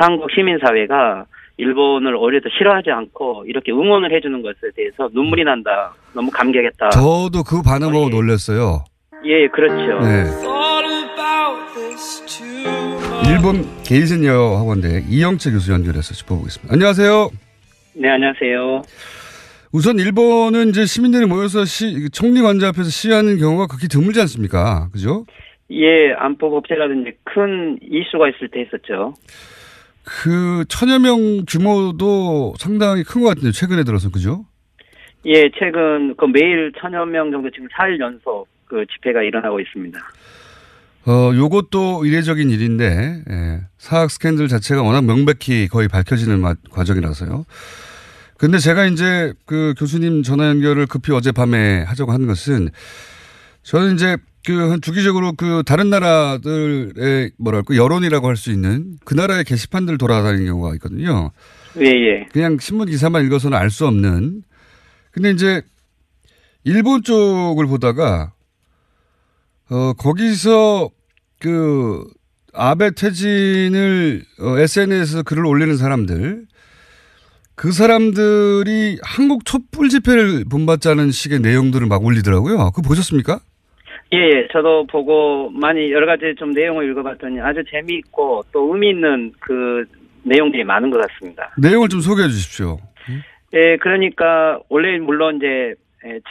한국 시민사회가 일본을 오히려 더 싫어하지 않고 이렇게 응원을 해주는 것에 대해서 눈물이 난다. 너무 감격했다. 저도 그 반응 보고 놀랐어요. 예, 그렇죠. 네. 일본 게이센여 학원대 이영채 교수 연결해서 짚어보겠습니다. 안녕하세요. 네, 안녕하세요. 우선 일본은 이제 시민들이 모여서 총리관자 앞에서 시위하는 경우가 극히 드물지 않습니까? 그죠? 예, 안보 법제라든지 큰 이슈가 있을 때 했었죠. 그 1000여 명 규모도 상당히 큰 것 같은데 최근에 들어서 그죠? 예, 최근 그 매일 1000여 명 정도 지금 4일 연속 그 집회가 일어나고 있습니다. 요것도 이례적인 일인데, 예, 사학 스캔들 자체가 워낙 명백히 거의 밝혀지는 과정이라서요. 근데 제가 이제 그 교수님 전화 연결을 급히 어젯밤에 하자고 한 것은 저는 이제 주기적으로 다른 나라들의 뭐랄까 여론이라고 할 수 있는 그 나라의 게시판들 돌아다니는 경우가 있거든요. 예, 예. 그냥 신문 기사만 읽어서는 알 수 없는. 근데 이제 일본 쪽을 보다가 거기서 아베 퇴진을 SNS에서 글을 올리는 사람들, 그 사람들이 한국 촛불 집회를 본받자는 식의 내용들을 막 올리더라고요. 그거 보셨습니까? 예, 저도 보고 많이 여러 가지 좀 내용을 읽어봤더니 아주 재미있고 또 의미 있는 그 내용들이 많은 것 같습니다. 내용을 좀 소개해 주십시오. 예, 그러니까 원래 물론 이제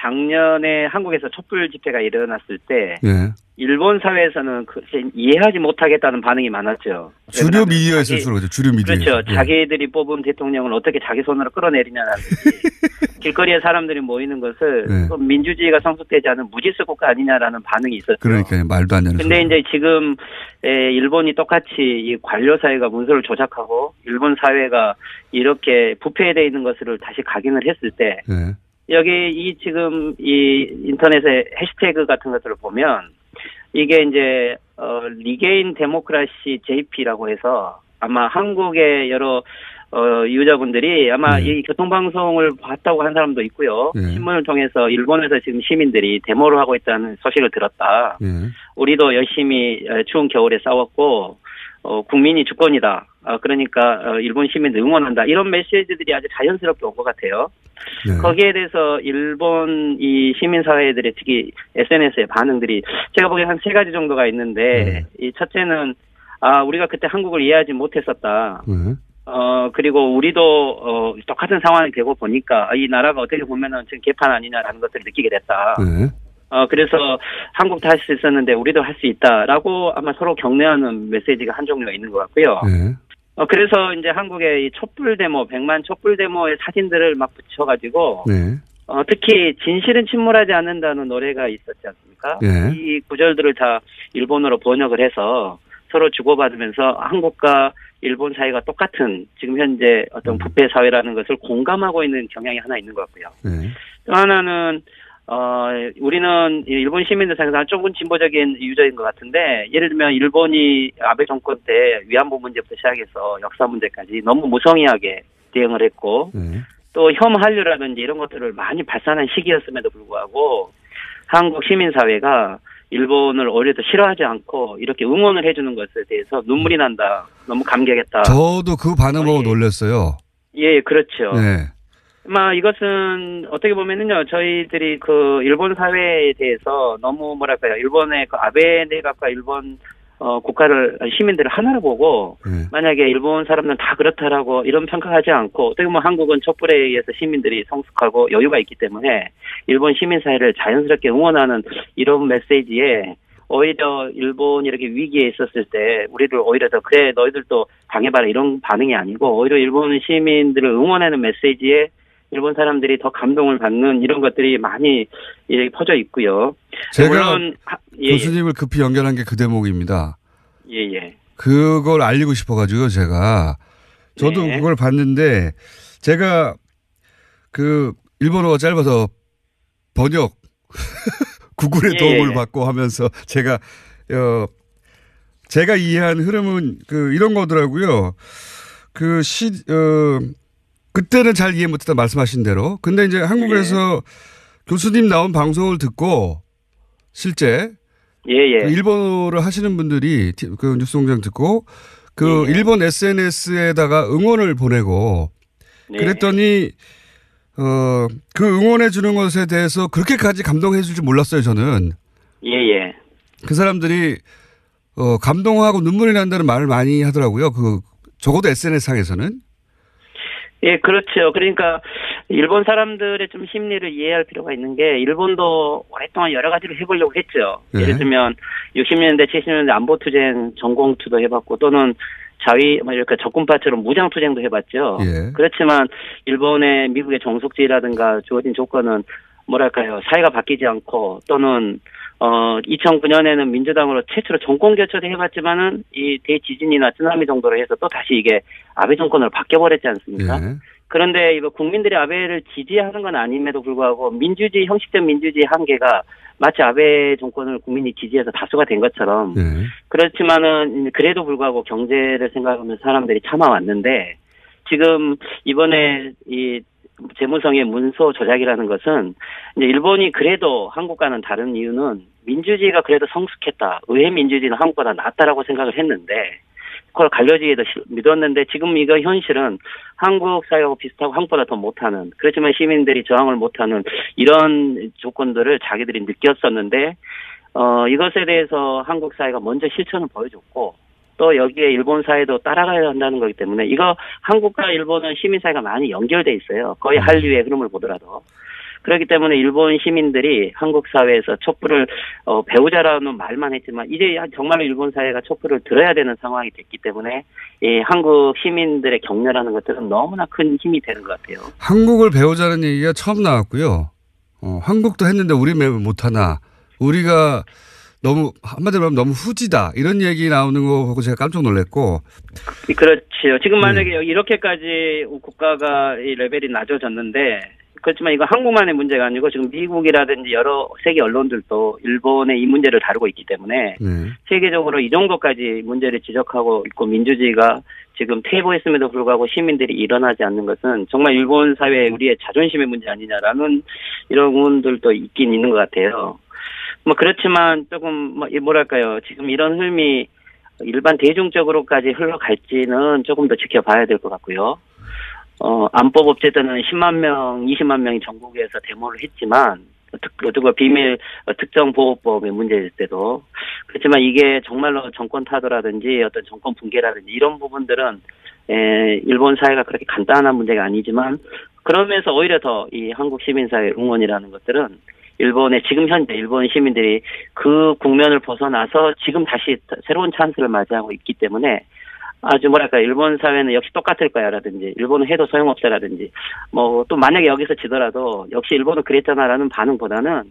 작년에 한국에서 촛불 집회가 일어났을 때 예. 일본 사회에서는 이해하지 못하겠다는 반응이 많았죠. 주류 미디어에서 주로 그렇죠. 주류 미디어. 그렇죠. 예. 자기들이 뽑은 대통령을 어떻게 자기 손으로 끌어내리냐라든지 길거리에 사람들이 모이는 것을 예. 민주주의가 성숙되지 않은 무질서 국가 아니냐라는 반응이 있었죠. 그러니까 말도 안 되는. 근데 이제 지금 일본이 똑같이 이 관료 사회가 문서를 조작하고 일본 사회가 이렇게 부패되어 있는 것을 다시 각인을 했을 때 예. 여기 지금 이 인터넷에 해시태그 같은 것들을 보면 이게 이제 리게인 데모크라시 JP라고 해서 아마 한국의 여러 유저분들이 아마 이 교통방송을 봤다고 한 사람도 있고요. 신문을 통해서 일본에서 지금 시민들이 데모를 하고 있다는 소식을 들었다. 우리도 열심히 추운 겨울에 싸웠고 국민이 주권이다. 그러니까 일본 시민들 응원한다. 이런 메시지들이 아주 자연스럽게 온 것 같아요. 네. 거기에 대해서 일본 이 시민사회들의 특히 SNS의 반응들이 제가 보기엔 한 3가지 정도가 있는데 이 첫째는 우리가 그때 한국을 이해하지 못했었다. 그리고 우리도 똑같은 상황이 되고 보니까 이 나라가 어떻게 보면은 지금 개판 아니냐라는 것들을 느끼게 됐다. 그래서 한국도 할 수 있었는데 우리도 할 수 있다라고 아마 서로 격려하는 메시지가 한 종류가 있는 것 같고요. 그래서 이제 한국의 이 촛불 데모, 100만 촛불 데모의 사진들을 막 붙여가지고, 특히 진실은 침몰하지 않는다는 노래가 있었지 않습니까? 이 구절들을 다 일본어로 번역을 해서 서로 주고받으면서 한국과 일본 사이가 똑같은 지금 현재 어떤 부패 사회라는 것을 공감하고 있는 경향이 하나 있는 것 같고요. 또 하나는 우리는 일본 시민들 사이에서 조금 진보적인 유저인 것 같은데, 예를 들면 일본이 아베 정권 때 위안부 문제부터 시작해서 역사 문제까지 너무 무성의하게 대응을 했고, 또 혐한류라든지 이런 것들을 많이 발산한 시기였음에도 불구하고 한국 시민사회가 일본을 오히려 더 싫어하지 않고 이렇게 응원을 해주는 것에 대해서 눈물이 난다. 너무 감격했다. 저도 그 반응 보고 놀랐어요. 예, 그렇죠. 네. 이것은 어떻게 보면은요, 저희들이 그 일본 사회에 대해서 너무 뭐랄까요, 일본의 그 아베 내각과 일본 국가를 시민들을 하나로 보고 만약에 일본 사람들은 다 그렇다라고 이런 평가하지 않고 어떻게 보면 한국은 촛불에 의해서 시민들이 성숙하고 여유가 있기 때문에 일본 시민 사회를 자연스럽게 응원하는 이런 메시지에 오히려 일본이 이렇게 위기에 있었을 때 우리를 오히려 더 그래 너희들도 당해봐라 이런 반응이 아니고 오히려 일본 시민들을 응원하는 메시지에 일본 사람들이 더 감동을 받는 이런 것들이 많이 퍼져 있고요. 제가 물론 교수님을 급히 연결한 게 그 대목입니다. 예. 그걸 알리고 싶어가지고요, 제가. 저도 그걸 봤는데, 제가 그 일본어가 짧아서 번역, 구글의 도움을 받고 하면서 제가 이해한 흐름은 이런 거더라고요. 그때는 잘 이해 못했다 말씀하신 대로. 근데 이제 한국에서 교수님 나온 방송을 듣고 실제 그 일본어를 하시는 분들이 그 뉴스공장 듣고 그 일본 SNS에다가 응원을 보내고 그랬더니 그 응원해 주는 것에 대해서 그렇게까지 감동해 줄 줄 몰랐어요, 저는. 예. 그 사람들이 감동하고 눈물이 난다는 말을 많이 하더라고요. 적어도 SNS상에서는. 예, 그렇죠. 그러니까 일본 사람들의 좀 심리를 이해할 필요가 있는 게 일본도 오랫동안 여러 가지를 해보려고 했죠. 예를 들면 60년대, 70년대 안보투쟁, 전공투도 해봤고 또는 이렇게 적군파처럼 무장투쟁도 해봤죠. 그렇지만 일본의 미국의 정속지라든가 주어진 조건은 뭐랄까요, 사회가 바뀌지 않고 또는 2009년에는 민주당으로 최초로 정권 교체도 해봤지만은 이 대지진이나 쓰나미 정도로 해서 또 다시 이게 아베 정권으로 바뀌어버렸지 않습니까? 그런데 이거 국민들이 아베를 지지하는 건 아님에도 불구하고 민주주의, 형식적 민주주의 한계가 마치 아베 정권을 국민이 지지해서 다수가 된 것처럼 그렇지만은 그래도 불구하고 경제를 생각하면 사람들이 참아왔는데 지금 이번에 이 재무성의 문서 조작이라는 것은 이제 일본이 그래도 한국과는 다른 이유는 민주주의가 그래도 성숙했다. 의회 민주주의는 한국보다 낫다라고 생각을 했는데 그걸 갈려지기도 믿었는데 지금 이거 현실은 한국 사회하고 비슷하고 한국보다 더 못하는 그렇지만 시민들이 저항을 못하는 이런 조건들을 자기들이 느꼈었는데 이것에 대해서 한국 사회가 먼저 실천을 보여줬고 또 여기에 일본 사회도 따라가야 한다는 거기 때문에 이거 한국과 일본은 시민사회가 많이 연결돼 있어요. 거의 한류의 흐름을 보더라도. 그렇기 때문에 일본 시민들이 한국 사회에서 촛불을 배우자라는 말만 했지만 이제 정말로 일본 사회가 촛불을 들어야 되는 상황이 됐기 때문에 이 한국 시민들의 격려라는 것들은 너무나 큰 힘이 되는 것 같아요. 한국을 배우자는 얘기가 처음 나왔고요. 한국도 했는데 우리 왜 못하나. 우리가 너무 한마디로 하면 너무 후지다 이런 얘기 나오는 거 보고 제가 깜짝 놀랐고. 그렇죠. 지금 만약에 이렇게까지 국가가 이 레벨이 낮아졌는데 그렇지만 이거 한국만의 문제가 아니고 지금 미국이라든지 여러 세계 언론들도 일본의 이 문제를 다루고 있기 때문에 세계적으로 이 정도까지 문제를 지적하고 있고 민주주의가 지금 퇴보했음에도 불구하고 시민들이 일어나지 않는 것은 정말 일본 사회의 우리의 자존심의 문제 아니냐라는 이런 의문들도 있긴 있는 것 같아요. 그렇지만 조금 뭐랄까요 지금 이런 흐름이 일반 대중적으로까지 흘러갈지는 조금 더 지켜봐야 될 것 같고요. 안법업체 때는 10만 명, 20만 명이 전국에서 데모를 했지만 비밀 특정보호법의 문제일 때도 그렇지만 이게 정말로 정권 타도라든지 어떤 정권 붕괴라든지 이런 부분들은 일본 사회가 그렇게 간단한 문제가 아니지만 그러면서 오히려 더 이 한국 시민사회 응원이라는 것들은 일본의 지금 현재 일본 시민들이 그 국면을 벗어나서 지금 다시 새로운 찬스를 맞이하고 있기 때문에 아주 일본 사회는 역시 똑같을 거야라든지 일본은 해도 소용없다라든지 또 만약에 여기서 지더라도 역시 일본은 그랬잖아라는 반응보다는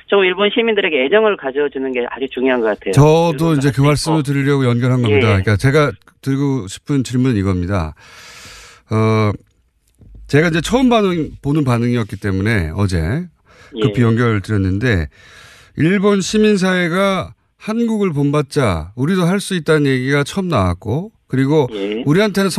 좀 일본 시민들에게 애정을 가져주는 게 아주 중요한 것 같아요. 저도 이제 그 말씀을 드리려고 연결한 겁니다. 그러니까 제가 드리고 싶은 질문은 이겁니다. 제가 이제 처음 보는 반응이었기 때문에 어제 급히 연결을 드렸는데 일본 시민사회가 한국을 본받자 우리도 할 수 있다는 얘기가 처음 나왔고 그리고 우리한테는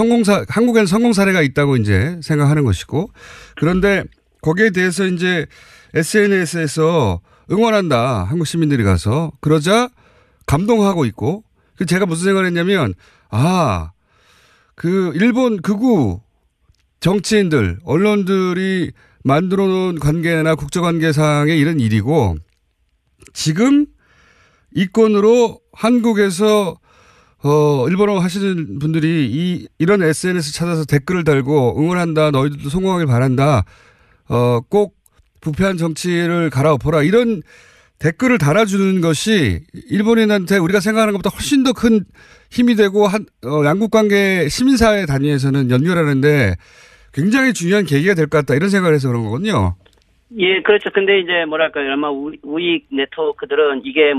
한국에는 성공 사례가 있다고 이제 생각하는 것이고 그런데 거기에 대해서 이제 SNS에서 응원한다. 한국 시민들이 가서 그러자 감동하고 있고 제가 무슨 생각을 했냐면 그 일본 극우 정치인들 언론들이 만들어 놓은 관계나 국제관계상의 이런 일이고 지금 이권으로 한국에서 일본어 하시는 분들이 이런 SNS 찾아서 댓글을 달고 응원한다. 너희들도 성공하길 바란다. 꼭 부패한 정치를 갈아엎어라. 이런 댓글을 달아주는 것이 일본인한테 우리가 생각하는 것보다 훨씬 더 큰 힘이 되고 양국관계 시민사회 단위에서는 연결하는데 굉장히 중요한 계기가 될 것 같다. 이런 생각을 해서 그런 거거든요. 예, 그렇죠. 근데 이제 아마 우익 네트워크들은 이게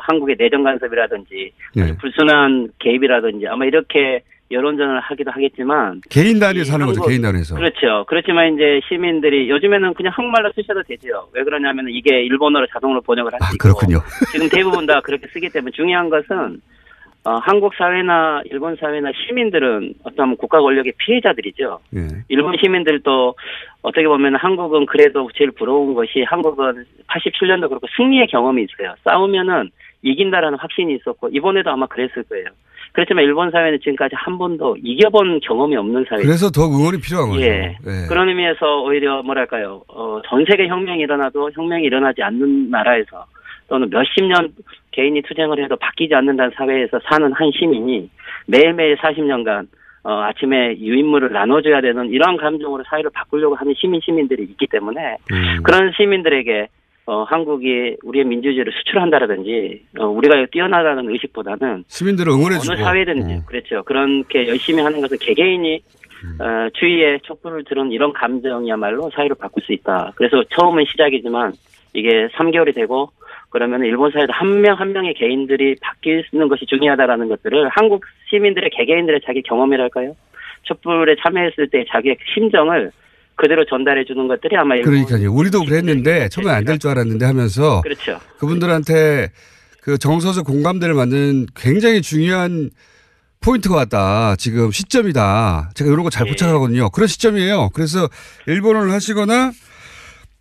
한국의 내정 간섭이라든지 불순한 개입이라든지 아마 이렇게 여론전을 하기도 하겠지만 개인 단위에서 하는 거죠. 개인 단위에서. 그렇죠. 그렇지만 이제 시민들이 요즘에는 그냥 한국말로 쓰셔도 되죠. 왜 그러냐면 이게 일본어로 자동으로 번역을 할 수 있고 그렇군요. 지금 대부분 다 그렇게 쓰기 때문에 중요한 것은 한국 사회나 일본 사회나 시민들은 어떤 국가 권력의 피해자들이죠. 일본 시민들도 어떻게 보면 한국은 그래도 제일 부러운 것이 한국은 87년도 그렇고 승리의 경험이 있어요. 싸우면은 이긴다라는 확신이 있었고 이번에도 아마 그랬을 거예요. 그렇지만 일본 사회는 지금까지 한 번도 이겨본 경험이 없는 사회. 그래서 더 응원이 필요한 거죠. 예. 예. 그런 의미에서 오히려 뭐랄까요, 전 세계 혁명이 일어나도 혁명이 일어나지 않는 나라에서 또는 몇십 년 개인이 투쟁을 해도 바뀌지 않는다는 사회에서 사는 한 시민이 매일매일 40년간 아침에 유인물을 나눠줘야 되는 이러한 감정으로 사회를 바꾸려고 하는 시민들이 있기 때문에 그런 시민들에게 한국이 우리의 민주주의를 수출한다라든지 우리가 뛰어나다는 의식보다는 시민들을 응원해주고 어느 사회든지 그렇죠. 그렇게 열심히 하는 것은 개개인이 주위에 촛불을 들은 이런 감정이야말로 사회를 바꿀 수 있다. 그래서 처음은 시작이지만 이게 3개월이 되고 그러면 일본 사회도 한 명 한 명의 개인들이 바뀌는 것이 중요하다라는 것들을 한국 시민들의 개개인들의 자기 경험이랄까요? 촛불에 참여했을 때 자기의 심정을 그대로 전달해 주는 것들이 아마 그러니까요. 우리도 그랬는데 처음에 안 될 줄 알았는데 하면서 그렇죠. 그분들한테 그 정서적 공감대를 만드는 굉장히 중요한 포인트가 왔다. 지금 시점이다. 제가 이런 거 잘 포착하거든요. 그런 시점이에요. 그래서 일본어를 하시거나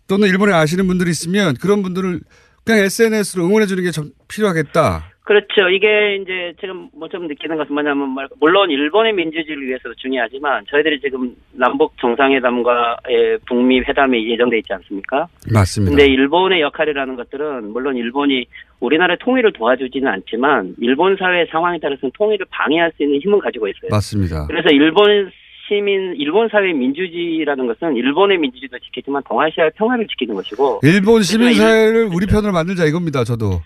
또는 일본에 아시는 분들이 있으면 그런 분들을 그냥 SNS로 응원해 주는 게 좀 필요하겠다. 그렇죠. 이게 이제 지금 뭐 좀 느끼는 것은 뭐냐면 물론 일본의 민주주의를 위해서도 중요하지만 저희들이 지금 남북 정상회담과의 북미 회담이 예정돼 있지 않습니까? 맞습니다. 근데 일본의 역할이라는 것들은 물론 일본이 우리나라의 통일을 도와주지는 않지만 일본 사회의 상황에 따라서는 통일을 방해할 수 있는 힘은 가지고 있어요. 맞습니다. 그래서 일본 사회의 민주주의라는 것은 일본의 민주주의도 지키지만 동아시아의 평화를 지키는 것이고. 일본 시민사회를 우리 편으로 만들자 이겁니다. 저도.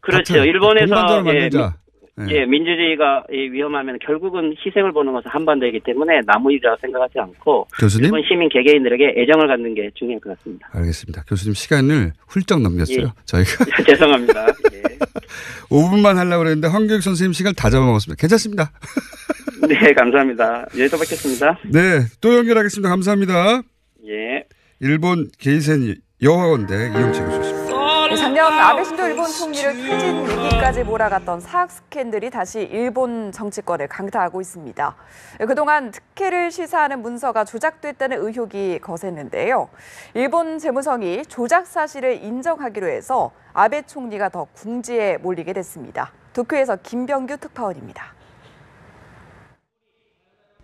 그렇죠. 일본에서 예. 민주주의가 위험하면 결국은 희생을 보는 것은 한반도이기 때문에 남의 일이라고 생각하지 않고 교수님? 일본 시민 개개인들에게 애정을 갖는 게 중요할 것 같습니다. 알겠습니다. 교수님 시간을 훌쩍 넘겼어요. 예. 저희가. 죄송합니다. 예. 5분만 하려고 그랬는데 황교익 선생님 시간 다 잡아먹었습니다. 괜찮습니다. 네, 감사합니다. 예, 또 뵙겠습니다. 네, 또 연결하겠습니다. 감사합니다. 예. 일본 게이센 여학원대 이영채 교수였습니다. 작년 아베 신조 일본 총리를 퇴진 위기까지 몰아갔던 사학 스캔들이 다시 일본 정치권을 강타하고 있습니다. 그동안 특혜를 시사하는 문서가 조작됐다는 의혹이 거셌는데요. 일본 재무성이 조작 사실을 인정하기로 해서 아베 총리가 더 궁지에 몰리게 됐습니다. 도쿄에서 김병규 특파원입니다.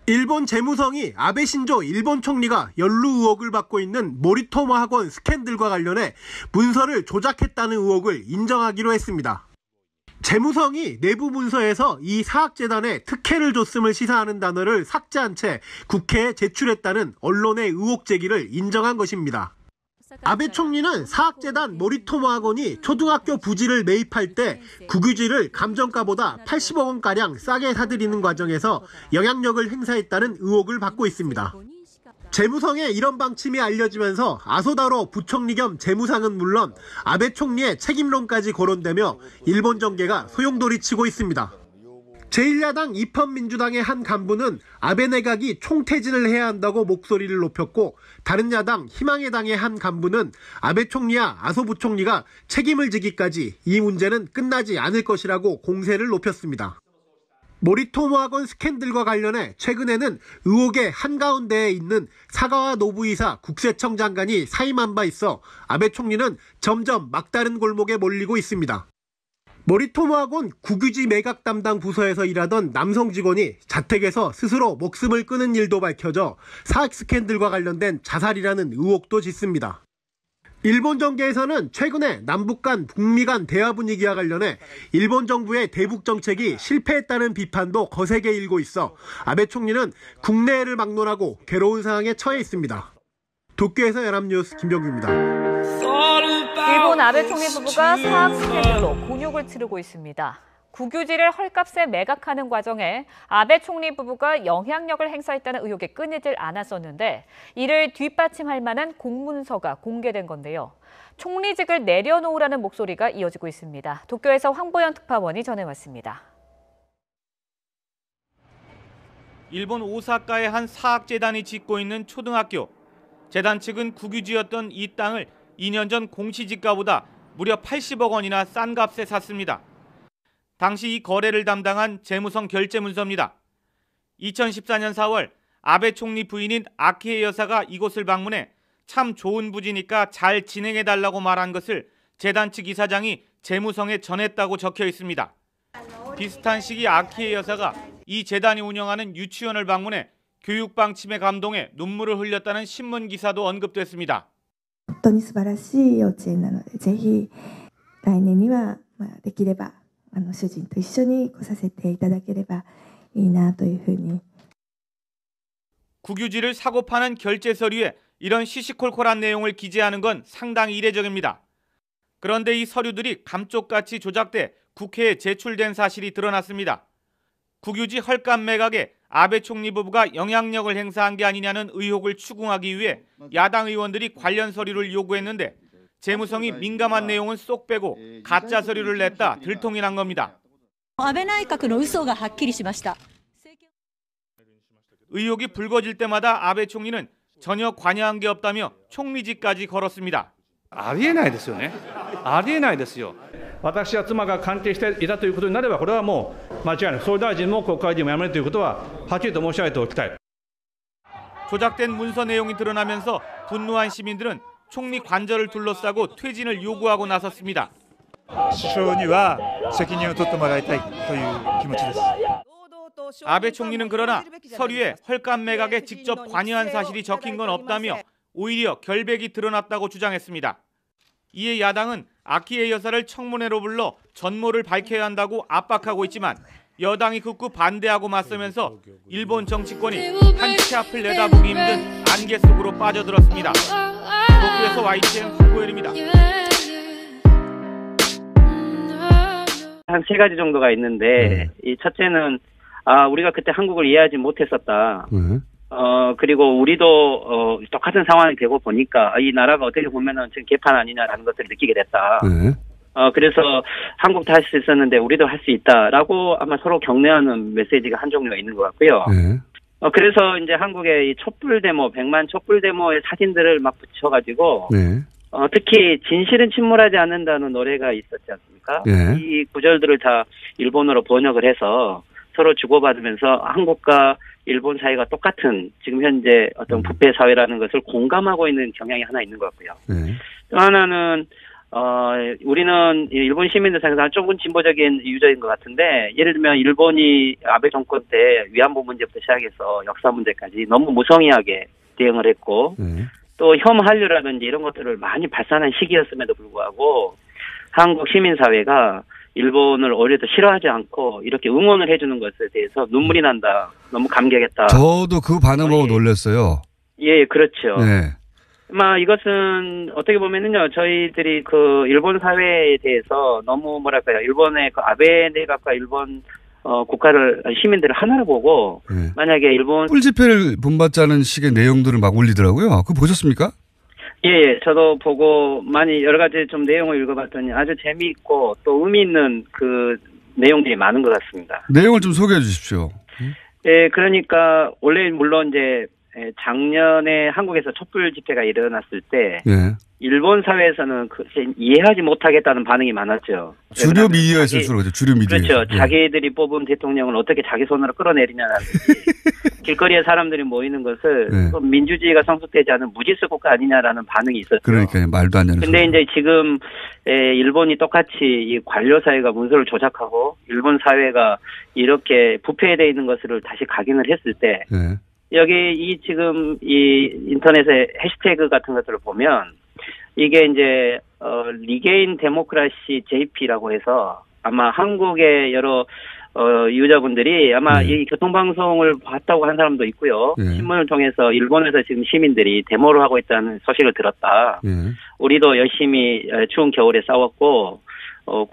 일본 재무성이 아베 신조 일본 총리가 연루 의혹을 받고 있는 모리토모 학원 스캔들과 관련해 문서를 조작했다는 의혹을 인정하기로 했습니다. 재무성이 내부 문서에서 이 사학재단에 특혜를 줬음을 시사하는 단어를 삭제한 채 국회에 제출했다는 언론의 의혹 제기를 인정한 것입니다. 아베 총리는 사학재단 모리토모 학원이 초등학교 부지를 매입할 때 국유지를 감정가보다 80억 원가량 싸게 사들이는 과정에서 영향력을 행사했다는 의혹을 받고 있습니다. 재무성의 이런 방침이 알려지면서 아소다로 부총리 겸 재무상은 물론 아베 총리의 책임론까지 거론되며 일본 정계가 소용돌이치고 있습니다. 제1야당 입헌민주당의 한 간부는 아베 내각이 총퇴진을 해야 한다고 목소리를 높였고 다른 야당 희망의 당의 한 간부는 아베 총리와 아소 부총리가 책임을 지기까지 이 문제는 끝나지 않을 것이라고 공세를 높였습니다. 모리토모 학원 스캔들과 관련해 최근에는 의혹의 한가운데에 있는 사가와 노부이사 국세청 장관이 사임한 바 있어 아베 총리는 점점 막다른 골목에 몰리고 있습니다. 모리토모 학원 국유지 매각 담당 부서에서 일하던 남성 직원이 자택에서 스스로 목숨을 끊은 일도 밝혀져 사학 스캔들과 관련된 자살이라는 의혹도 짙습니다. 일본 정계에서는 최근에 남북 간 북미 간 대화 분위기와 관련해 일본 정부의 대북 정책이 실패했다는 비판도 거세게 일고 있어 아베 총리는 국내외를 막론하고 괴로운 상황에 처해 있습니다. 도쿄에서 연합뉴스 김병규입니다. 일본 아베 총리 부부가 사학 스캔들로 곤욕을 치르고 있습니다. 국유지를 헐값에 매각하는 과정에 아베 총리 부부가 영향력을 행사했다는 의혹이 끊이질 않았었는데 이를 뒷받침할 만한 공문서가 공개된 건데요. 총리직을 내려놓으라는 목소리가 이어지고 있습니다. 도쿄에서 황보연 특파원이 전해왔습니다. 일본 오사카의 한 사학재단이 짓고 있는 초등학교. 재단 측은 국유지였던 이 땅을 2년 전 공시지가보다 무려 80억 원이나 싼 값에 샀습니다. 당시 이 거래를 담당한 재무성 결제문서입니다. 2014년 4월 아베 총리 부인인 아키에 여사가 이곳을 방문해 참 좋은 부지니까 잘 진행해달라고 말한 것을 재단 측 이사장이 재무성에 전했다고 적혀 있습니다. 비슷한 시기 아키에 여사가 이 재단이 운영하는 유치원을 방문해 교육 방침에 감동해 눈물을 흘렸다는 신문 기사도 언급됐습니다. 本当に素晴らしい幼稚園なのでぜひ来年にはできれば主人と一緒に来させていただければいいなというふうに。 국유지를 사고 파는 결제 서류에 이런 시시콜콜한 내용을 기재하는 건 상당히 이례적입니다. 그런데 이 서류들이 감쪽같이 조작돼 국회에 제출된 사실이 드러났습니다. 국유지 헐값 매각에 아베 총리 부부가 영향력을 행사한 게 아니냐는 의혹을 추궁하기 위해 야당 의원들이 관련 서류를 요구했는데 재무성이 민감한 내용은 쏙 빼고 가짜 서류를 냈다 들통이 난 겁니다. 아베内閣の嘘がはっきりしました. 의혹이 불거질 때마다 아베 총리는 전혀 관여한 게 없다며 총리직까지 걸었습니다. ありえないですよね。ありえないですよ。私は妻が関係していたということになればこれはもう間違いない。総理大臣も国会議員も辞めるということははっきりと申し上げておきたい. 조작된 문서 내용이 드러나면서 분노한 시민들은 총리 관저를 둘러싸고 퇴진을 요구하고 나섰습니다. 首相には責任を取ってもらいたいという気持ちです. 아베 총리는 그러나 서류에 헐값 매각에 직접 관여한 사실이 적힌 건 없다며 오히려 결백이 드러났다고 주장했습니다. 이에 야당은 아키에 여사를 청문회로 불러 전모를 밝혀야 한다고 압박하고 있지만 여당이 극구 반대하고 맞서면서 일본 정치권이 한 치 앞을 내다보기 힘든 안개 속으로 빠져들었습니다. 도쿄에서 YTN 황보열입니다. 한 세 가지 정도가 있는데 이 첫째는 우리가 그때 한국을 이해하지 못했었다. 그리고 우리도 똑같은 상황이 되고 보니까 이 나라가 어떻게 보면은 지금 개판 아니냐라는 것을 느끼게 됐다. 그래서 한국도 할 수 있었는데 우리도 할 수 있다라고 아마 서로 격려하는 메시지가 한 종류가 있는 것 같고요. 그래서 이제 한국의 이 촛불 데모, 100만 촛불 데모의 사진들을 막 붙여가지고 특히 진실은 침몰하지 않는다는 노래가 있었지 않습니까? 이 구절들을 다 일본어로 번역을 해서 서로 주고받으면서 한국과 일본 사이가 똑같은 지금 현재 어떤 부패 사회라는 것을 공감하고 있는 경향이 하나 있는 것 같고요. 또 하나는 우리는 일본 시민들 생각하는 조금 진보적인 유저인 것 같은데 예를 들면 일본이 아베 정권 때 위안부 문제부터 시작해서 역사 문제까지 너무 무성의하게 대응을 했고 또 혐 한류라든지 이런 것들을 많이 발산한 시기였음에도 불구하고 한국 시민사회가 일본을 오히려 싫어하지 않고 이렇게 응원을 해주는 것에 대해서 눈물이 난다. 너무 감격했다. 저도 그 반응 보고 놀랐어요. 예, 그렇죠. 이것은 어떻게 보면은요, 저희들이 그 일본 사회에 대해서 너무 뭐랄까요, 일본의 그 아베 내각과 일본 국가를 시민들을 하나로 보고 만약에 일본 꿀 집회를 본받자는 식의 내용들을 막 올리더라고요. 그거 보셨습니까? 예, 저도 보고 많이 여러 가지 좀 내용을 읽어봤더니 아주 재미있고 또 의미 있는 그 내용들이 많은 것 같습니다. 내용을 좀 소개해 주십시오. 예, 그러니까 원래 물론 이제 작년에 한국에서 촛불 집회가 일어났을 때 일본 사회에서는 이해하지 못하겠다는 반응이 많았죠. 주류 미디어에서 그렇죠. 주류 미디어. 그렇죠. 자기들이 뽑은 대통령을 어떻게 자기 손으로 끌어내리냐라든지 길거리에 사람들이 모이는 것을 민주주의가 성숙되지 않은 무질서 국가 아니냐라는 반응이 있었죠. 그러니까 말도 안 되는. 근데 이제 지금 일본이 똑같이 이 관료 사회가 문서를 조작하고 일본 사회가 이렇게 부패되어 있는 것을 다시 각인을 했을 때 여기 이 지금 이 인터넷의 해시태그 같은 것들을 보면 이게 이제 리게인 데모크라시 JP라고 해서 아마 한국의 여러 유저분들이 아마 이 교통방송을 봤다고 한 사람도 있고요. 신문을 통해서 일본에서 지금 시민들이 데모를 하고 있다는 소식을 들었다. 우리도 열심히 추운 겨울에 싸웠고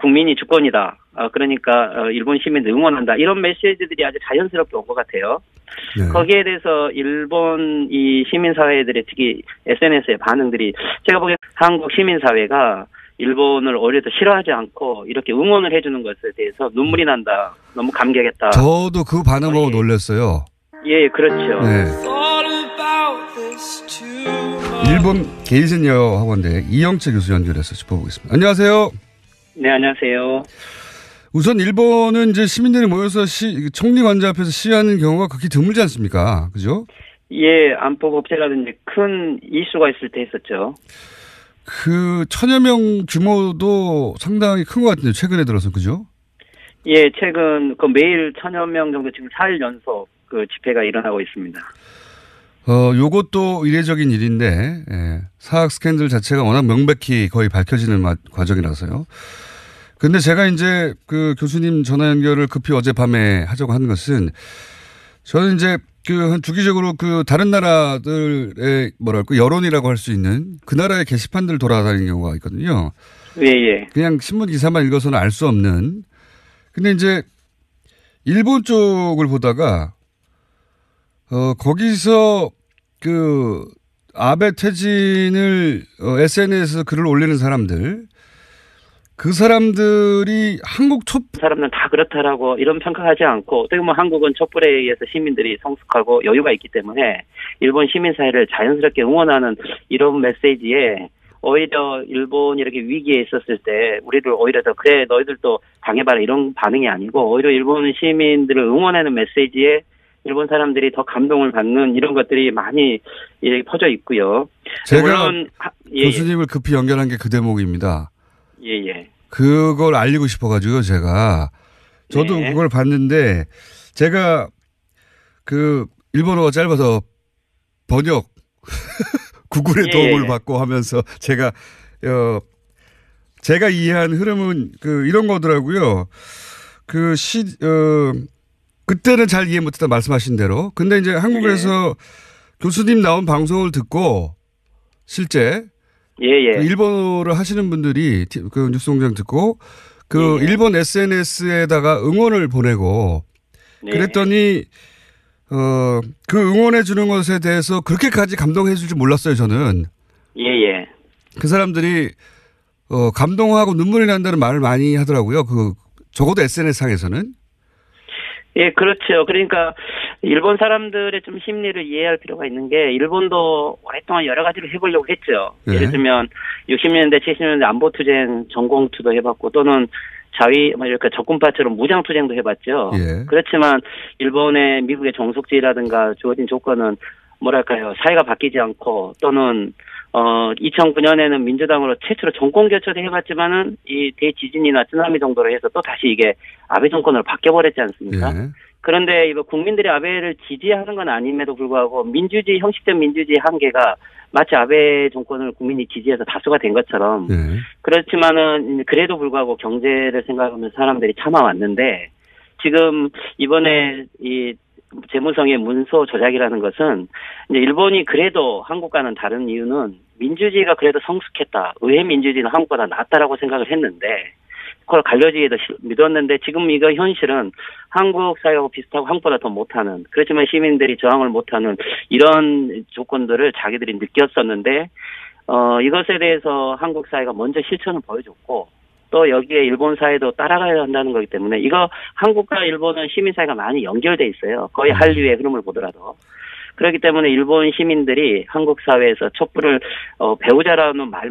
국민이 주권이다. 그러니까 일본 시민들 응원한다. 이런 메시지들이 아주 자연스럽게 온 것 같아요. 거기에 대해서 일본 이 시민사회들의 특히 SNS의 반응들이 제가 보기엔 한국 시민사회가 일본을 오히려 더 싫어하지 않고 이렇게 응원을 해주는 것에 대해서 눈물이 난다. 너무 감격했다. 저도 그 반응 보고 놀랐어요. 예, 그렇죠. 일본 게이센 여학원대 이영채 교수 연결해서 짚어보겠습니다. 안녕하세요. 네, 안녕하세요. 우선 일본은 이제 시민들이 모여서 총리 관저 앞에서 시위하는 경우가 극히 드물지 않습니까? 그죠? 예, 안보 법제라든지 큰 이슈가 있을 때 했었죠. 그 1000여 명 규모도 상당히 큰 것 같은데 최근에 들어서 그죠? 예, 최근 매일 1,000여 명 정도 지금 4일 연속 집회가 일어나고 있습니다. 요것도 이례적인 일인데, 예, 사학 스캔들 자체가 워낙 명백히 거의 밝혀지는 과정이라서요. 근데 제가 이제 교수님 전화 연결을 급히 어젯밤에 하자고 한 것은 저는 이제 주기적으로 다른 나라들의 여론이라고 할 수 있는 그 나라의 게시판들 돌아다니는 경우가 있거든요. 예. 그냥 신문 기사만 읽어서는 알 수 없는. 근데 이제 일본 쪽을 보다가 거기서 아베 퇴진을 SNS에서 글을 올리는 사람들, 그 사람들이 한국 사람들은 다 그렇다라고 이런 평가하지 않고, 어떻게 보면 한국은 촛불에 의해서 시민들이 성숙하고 여유가 있기 때문에 일본 시민사회를 자연스럽게 응원하는 이런 메시지에 오히려 일본이 이렇게 위기에 있었을 때 우리를 오히려 더 그래 너희들도 당해봐라 이런 반응이 아니고, 오히려 일본 시민들을 응원하는 메시지에 일본 사람들이 더 감동을 받는 이런 것들이 많이 퍼져 있고요. 제가 물론 교수님을 급히 연결한 게 그 대목입니다. 예. 그걸 알리고 싶어가지고요, 제가. 저도 네. 그걸 봤는데, 제가 일본어가 짧아서 번역, 구글의 도움을 받고 하면서 제가 이해한 흐름은 이런 거더라고요. 그때는 잘 이해 못했다 말씀하신 대로. 근데 이제 한국에서 교수님 나온 방송을 듣고 실제 일본어를 하시는 분들이 뉴스공장 듣고 일본 SNS에다가 응원을 보내고 그랬더니 응원해 주는 것에 대해서 그렇게까지 감동해 줄 줄 몰랐어요, 저는. 그 사람들이 감동하고 눈물이 난다는 말을 많이 하더라고요. 적어도 SNS상에서는. 예, 그렇죠. 그러니까 일본 사람들의 좀 심리를 이해할 필요가 있는 게, 일본도 오랫동안 여러 가지를 해보려고 했죠. 예를 들면 60년대, 70년대 안보투쟁, 전공투도 해봤고, 또는 이렇게 적군파처럼 무장투쟁도 해봤죠. 그렇지만 일본의 미국의 정속지라든가 주어진 조건은 사회가 바뀌지 않고, 또는 2009년에는 민주당으로 최초로 정권 교체도 해봤지만은 이 대지진이나 쓰나미 정도로 해서 또 다시 이게 아베 정권으로 바뀌어버렸지 않습니까? 그런데 이거 국민들이 아베를 지지하는 건 아님에도 불구하고 형식적 민주주의 한계가 마치 아베 정권을 국민이 지지해서 다수가 된 것처럼, 그렇지만은 그래도 불구하고 경제를 생각하면 사람들이 참아왔는데, 지금 이번에 이 재무성의 문서 조작이라는 것은 이제 일본이 그래도 한국과는 다른 이유는 민주주의가 그래도 성숙했다. 의회 민주주의는 한국보다 낫다라고 생각을 했는데, 그걸 갈려지게도 믿었는데, 지금 이거 현실은 한국 사회하고 비슷하고 한국보다 더 못하는, 그렇지만 시민들이 저항을 못하는 이런 조건들을 자기들이 느꼈었는데, 이것에 대해서 한국 사회가 먼저 실천을 보여줬고, 또 여기에 일본 사회도 따라가야 한다는 거기 때문에, 이거 한국과 일본은 시민사회가 많이 연결돼 있어요. 거의 한류의 흐름을 보더라도. 그렇기 때문에 일본 시민들이 한국 사회에서 촛불을 배우자라는 말만